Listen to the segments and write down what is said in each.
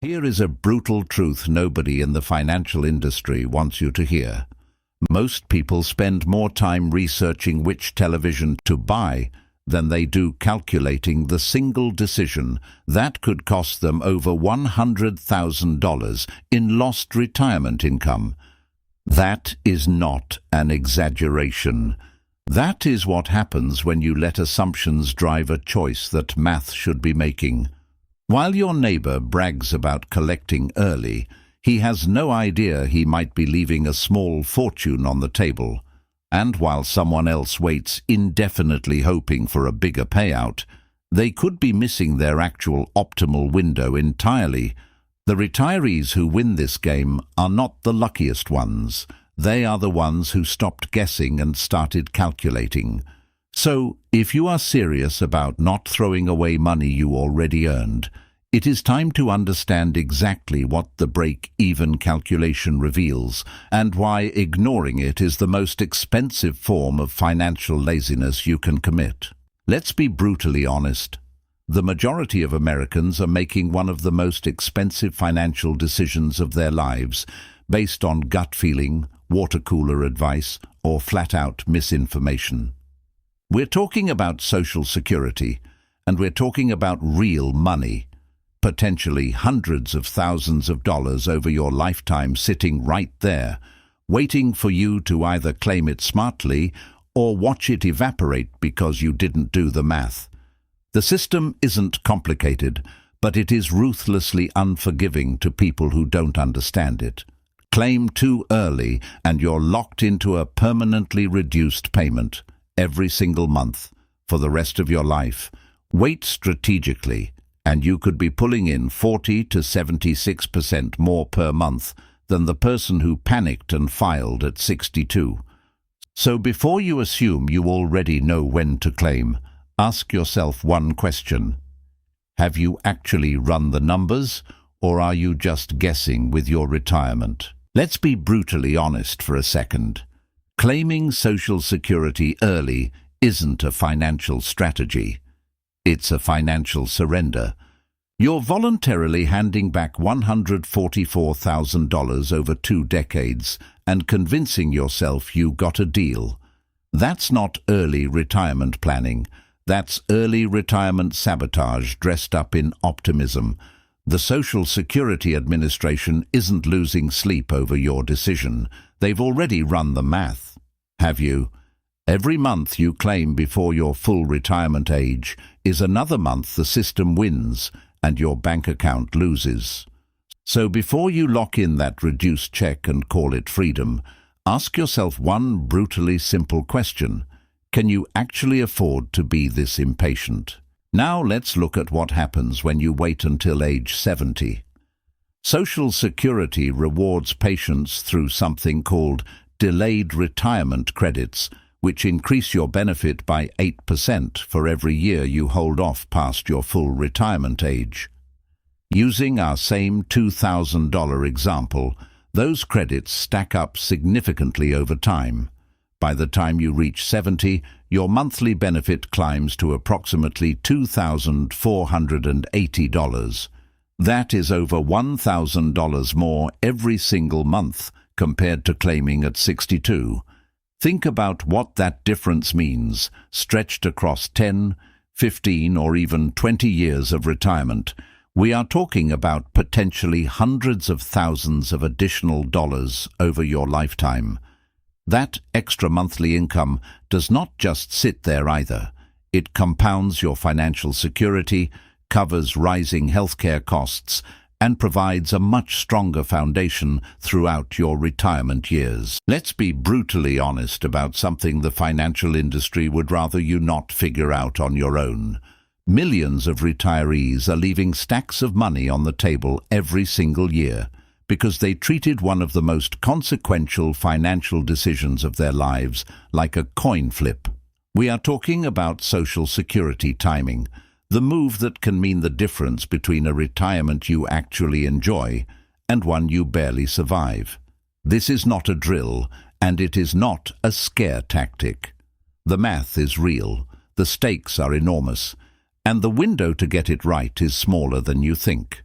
Here is a brutal truth nobody in the financial industry wants you to hear. Most people spend more time researching which television to buy than they do calculating the single decision that could cost them over $100,000 in lost retirement income. That is not an exaggeration. That is what happens when you let assumptions drive a choice that math should be making. While your neighbor brags about collecting early, he has no idea he might be leaving a small fortune on the table. And while someone else waits indefinitely hoping for a bigger payout, they could be missing their actual optimal window entirely. The retirees who win this game are not the luckiest ones. They are the ones who stopped guessing and started calculating. So, if you are serious about not throwing away money you already earned, it is time to understand exactly what the break-even calculation reveals and why ignoring it is the most expensive form of financial laziness you can commit. Let's be brutally honest. The majority of Americans are making one of the most expensive financial decisions of their lives based on gut feeling, water cooler advice, or flat-out misinformation. We're talking about Social Security, and we're talking about real money. Potentially hundreds of thousands of dollars over your lifetime sitting right there, waiting for you to either claim it smartly or watch it evaporate because you didn't do the math. The system isn't complicated, but it is ruthlessly unforgiving to people who don't understand it. Claim too early and you're locked into a permanently reduced payment every single month for the rest of your life. Wait strategically, and you could be pulling in 40 to 76% more per month than the person who panicked and filed at 62. So before you assume you already know when to claim, ask yourself one question. Have you actually run the numbers, or are you just guessing with your retirement? Let's be brutally honest for a second. Claiming Social Security early isn't a financial strategy. It's a financial surrender. You're voluntarily handing back $144,000 over 2 decades and convincing yourself you got a deal. That's not early retirement planning. That's early retirement sabotage dressed up in optimism. The Social Security Administration isn't losing sleep over your decision. They've already run the math. Have you? Every month you claim before your full retirement age is another month the system wins and your bank account loses. So before you lock in that reduced check and call it freedom, ask yourself one brutally simple question. Can you actually afford to be this impatient? Now let's look at what happens when you wait until age 70. Social Security rewards patience through something called delayed retirement credits, which increase your benefit by 8% for every year you hold off past your full retirement age. Using our same $2,000 example, those credits stack up significantly over time. By the time you reach 70, your monthly benefit climbs to approximately $2,480. That is over $1,000 more every single month compared to claiming at 62. Think about what that difference means, stretched across 10, 15, or even 20 years of retirement. We are talking about potentially hundreds of thousands of additional dollars over your lifetime. That extra monthly income does not just sit there either. It compounds your financial security, covers rising healthcare costs, and provides a much stronger foundation throughout your retirement years. Let's be brutally honest about something the financial industry would rather you not figure out on your own. Millions of retirees are leaving stacks of money on the table every single year because they treated one of the most consequential financial decisions of their lives like a coin flip. We are talking about Social Security timing, the move that can mean the difference between a retirement you actually enjoy and one you barely survive. This is not a drill, and it is not a scare tactic. The math is real, the stakes are enormous, and the window to get it right is smaller than you think.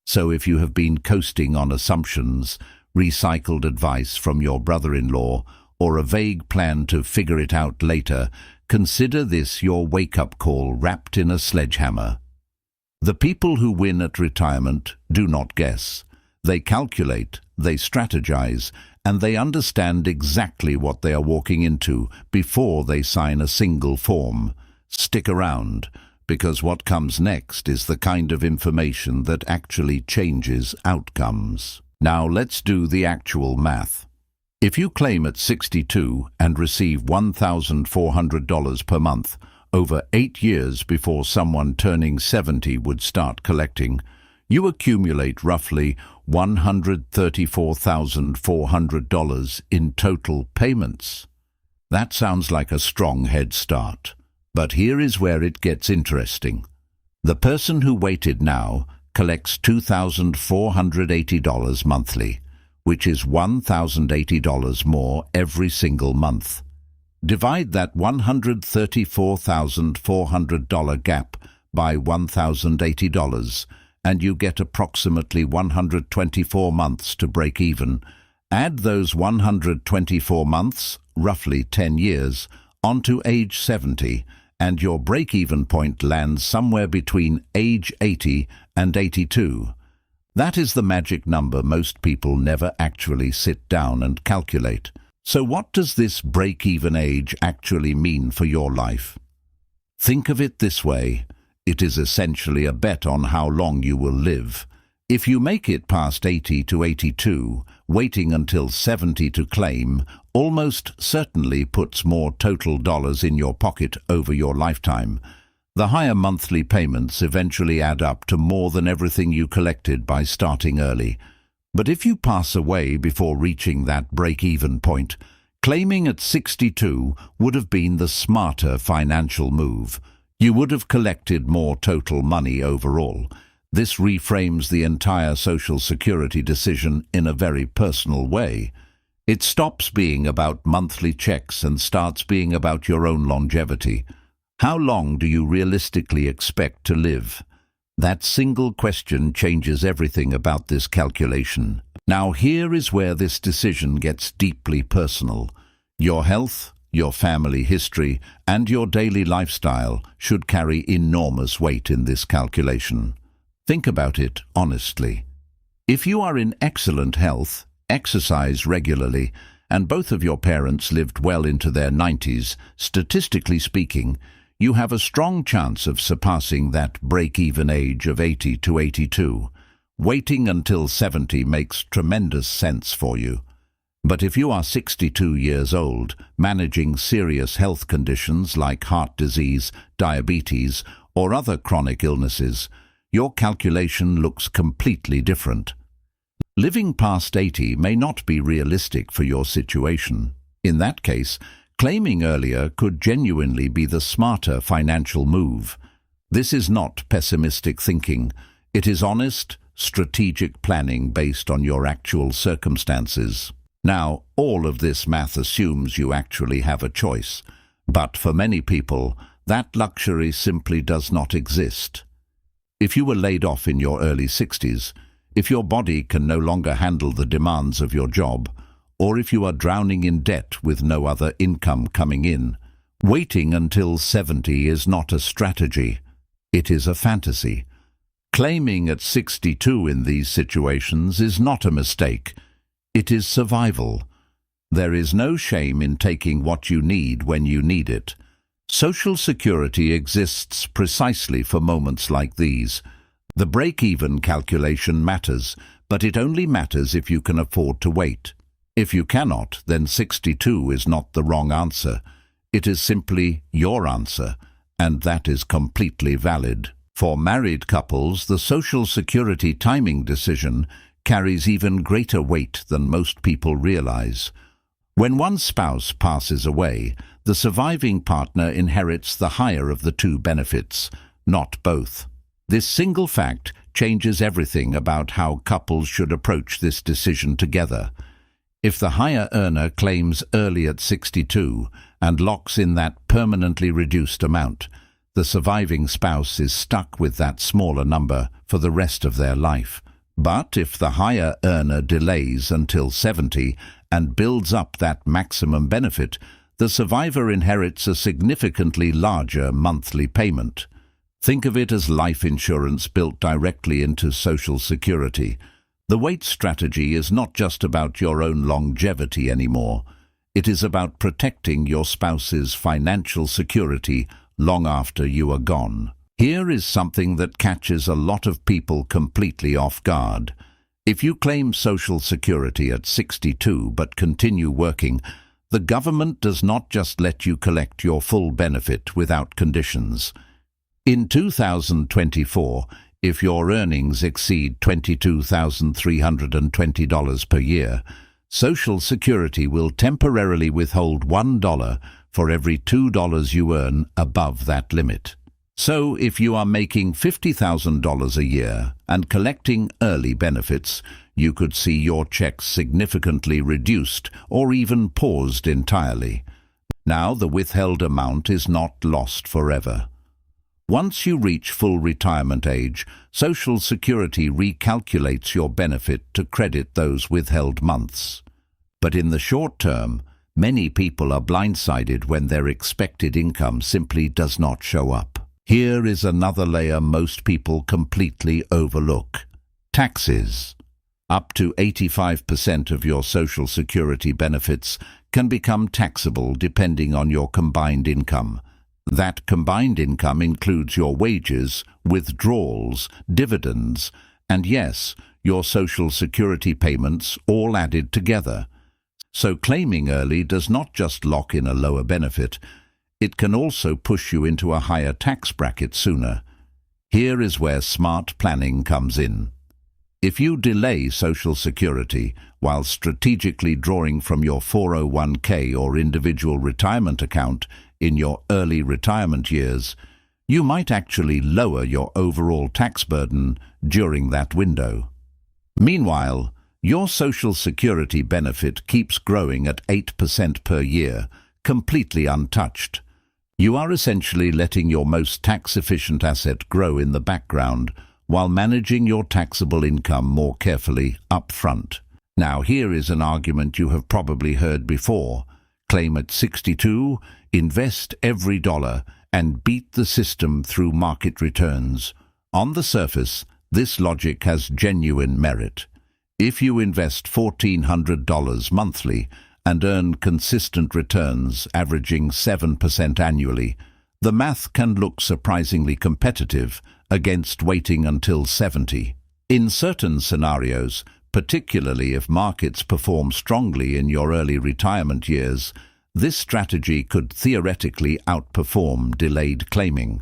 So if you have been coasting on assumptions, recycled advice from your brother-in-law, or a vague plan to figure it out later, consider this your wake-up call wrapped in a sledgehammer. The people who win at retirement do not guess. They calculate, they strategize, and they understand exactly what they are walking into before they sign a single form. Stick around, because what comes next is the kind of information that actually changes outcomes. Now let's do the actual math. If you claim at 62 and receive $1,400 per month over 8 years before someone turning 70 would start collecting, you accumulate roughly $134,400 in total payments. That sounds like a strong head start. But here is where it gets interesting. The person who waited now collects $2,480 monthly, which is $1,080 more every single month. Divide that $134,400 gap by $1,080, and you get approximately 124 months to break even. Add those 124 months, roughly 10 years, onto age 70, and your break-even point lands somewhere between age 80 and 82. That is the magic number most people never actually sit down and calculate. So what does this break-even age actually mean for your life? Think of it this way. It is essentially a bet on how long you will live. If you make it past 80 to 82, waiting until 70 to claim almost certainly puts more total dollars in your pocket over your lifetime. The higher monthly payments eventually add up to more than everything you collected by starting early. But if you pass away before reaching that break-even point, claiming at 62 would have been the smarter financial move. You would have collected more total money overall. This reframes the entire Social Security decision in a very personal way. It stops being about monthly checks and starts being about your own longevity. How long do you realistically expect to live? That single question changes everything about this calculation. Now here is where this decision gets deeply personal. Your health, your family history, and your daily lifestyle should carry enormous weight in this calculation. Think about it honestly. If you are in excellent health, exercise regularly, and both of your parents lived well into their 90s, statistically speaking, you have a strong chance of surpassing that break-even age of 80 to 82. Waiting until 70 makes tremendous sense for you. But if you are 62 years old, managing serious health conditions like heart disease, diabetes, or other chronic illnesses, your calculation looks completely different. Living past 80 may not be realistic for your situation. In that case, claiming earlier could genuinely be the smarter financial move. This is not pessimistic thinking. It is honest, strategic planning based on your actual circumstances. Now, all of this math assumes you actually have a choice. But for many people, that luxury simply does not exist. If you were laid off in your early 60s, if your body can no longer handle the demands of your job, or if you are drowning in debt with no other income coming in, waiting until 70 is not a strategy. It is a fantasy. Claiming at 62 in these situations is not a mistake. It is survival. There is no shame in taking what you need when you need it. Social Security exists precisely for moments like these. The break-even calculation matters, but it only matters if you can afford to wait. If you cannot, then 62 is not the wrong answer. It is simply your answer, and that is completely valid. For married couples, the Social Security timing decision carries even greater weight than most people realize. When one spouse passes away, the surviving partner inherits the higher of the two benefits, not both. This single fact changes everything about how couples should approach this decision together. If the higher earner claims early at 62 and locks in that permanently reduced amount, the surviving spouse is stuck with that smaller number for the rest of their life. But if the higher earner delays until 70 and builds up that maximum benefit, the survivor inherits a significantly larger monthly payment. Think of it as life insurance built directly into Social Security. The wait strategy is not just about your own longevity anymore. It is about protecting your spouse's financial security long after you are gone. Here is something that catches a lot of people completely off guard. If you claim Social Security at 62 but continue working, the government does not just let you collect your full benefit without conditions. In 2024, if your earnings exceed $22,320 per year, Social Security will temporarily withhold $1 for every $2 you earn above that limit. So if you are making $50,000 a year and collecting early benefits, you could see your checks significantly reduced or even paused entirely. Now the withheld amount is not lost forever. Once you reach full retirement age, Social Security recalculates your benefit to credit those withheld months. But in the short term, many people are blindsided when their expected income simply does not show up. Here is another layer most people completely overlook: taxes. Up to 85% of your Social Security benefits can become taxable depending on your combined income. That combined income includes your wages, withdrawals, dividends, and yes, your Social Security payments all added together. So claiming early does not just lock in a lower benefit, it can also push you into a higher tax bracket sooner. Here is where smart planning comes in. If you delay Social Security while strategically drawing from your 401k or individual retirement account in your early retirement years, you might actually lower your overall tax burden during that window. Meanwhile, your Social Security benefit keeps growing at 8% per year, completely untouched. You are essentially letting your most tax-efficient asset grow in the background while managing your taxable income more carefully up front. Now here is an argument you have probably heard before. Claim at 62, invest every dollar, and beat the system through market returns. On the surface, this logic has genuine merit. If you invest $1,400 monthly and earn consistent returns averaging 7% annually, the math can look surprisingly competitive against waiting until 70. In certain scenarios, particularly if markets perform strongly in your early retirement years, this strategy could theoretically outperform delayed claiming.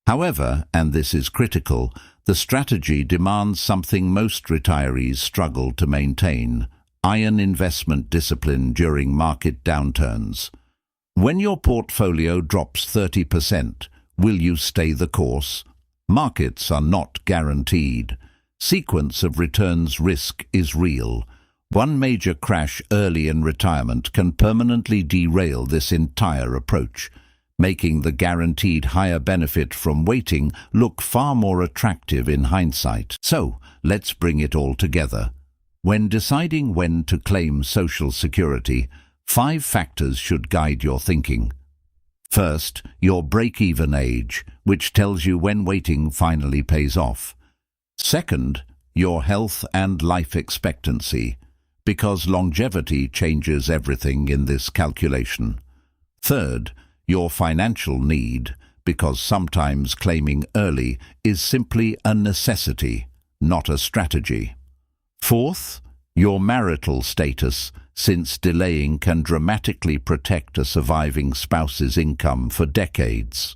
However, and this is critical, the strategy demands something most retirees struggle to maintain: iron investment discipline during market downturns. When your portfolio drops 30%, will you stay the course? Markets are not guaranteed. Sequence of returns risk is real. One major crash early in retirement can permanently derail this entire approach, making the guaranteed higher benefit from waiting look far more attractive in hindsight. So, let's bring it all together. When deciding when to claim Social Security, 5 factors should guide your thinking. First, your break-even age, which tells you when waiting finally pays off. Second, your health and life expectancy, because longevity changes everything in this calculation. Third, your financial need, because sometimes claiming early is simply a necessity, not a strategy. Fourth, your marital status, since delaying can dramatically protect a surviving spouse's income for decades.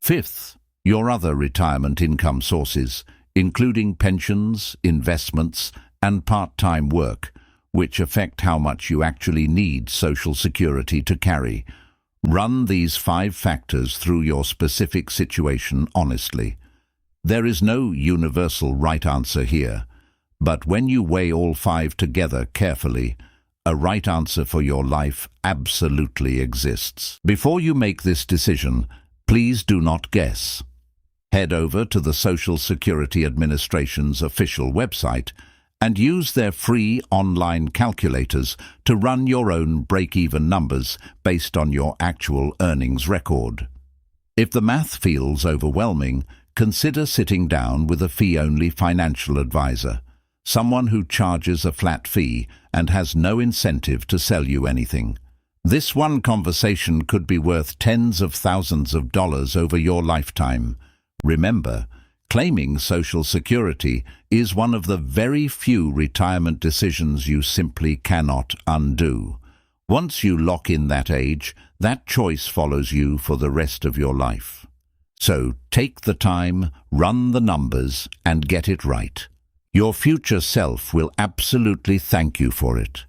Fifth, your other retirement income sources, including pensions, investments, and part-time work, which affect how much you actually need Social Security to carry. Run these 5 factors through your specific situation honestly. There is no universal right answer here, but when you weigh all 5 together carefully, a right answer for your life absolutely exists. Before you make this decision, please do not guess. Head over to the Social Security Administration's official website and use their free online calculators to run your own break-even numbers based on your actual earnings record. If the math feels overwhelming, consider sitting down with a fee-only financial advisor, someone who charges a flat fee and has no incentive to sell you anything. This one conversation could be worth tens of thousands of dollars over your lifetime. Remember, claiming Social Security is one of the very few retirement decisions you simply cannot undo. Once you lock in that age, that choice follows you for the rest of your life. So take the time, run the numbers, and get it right. Your future self will absolutely thank you for it.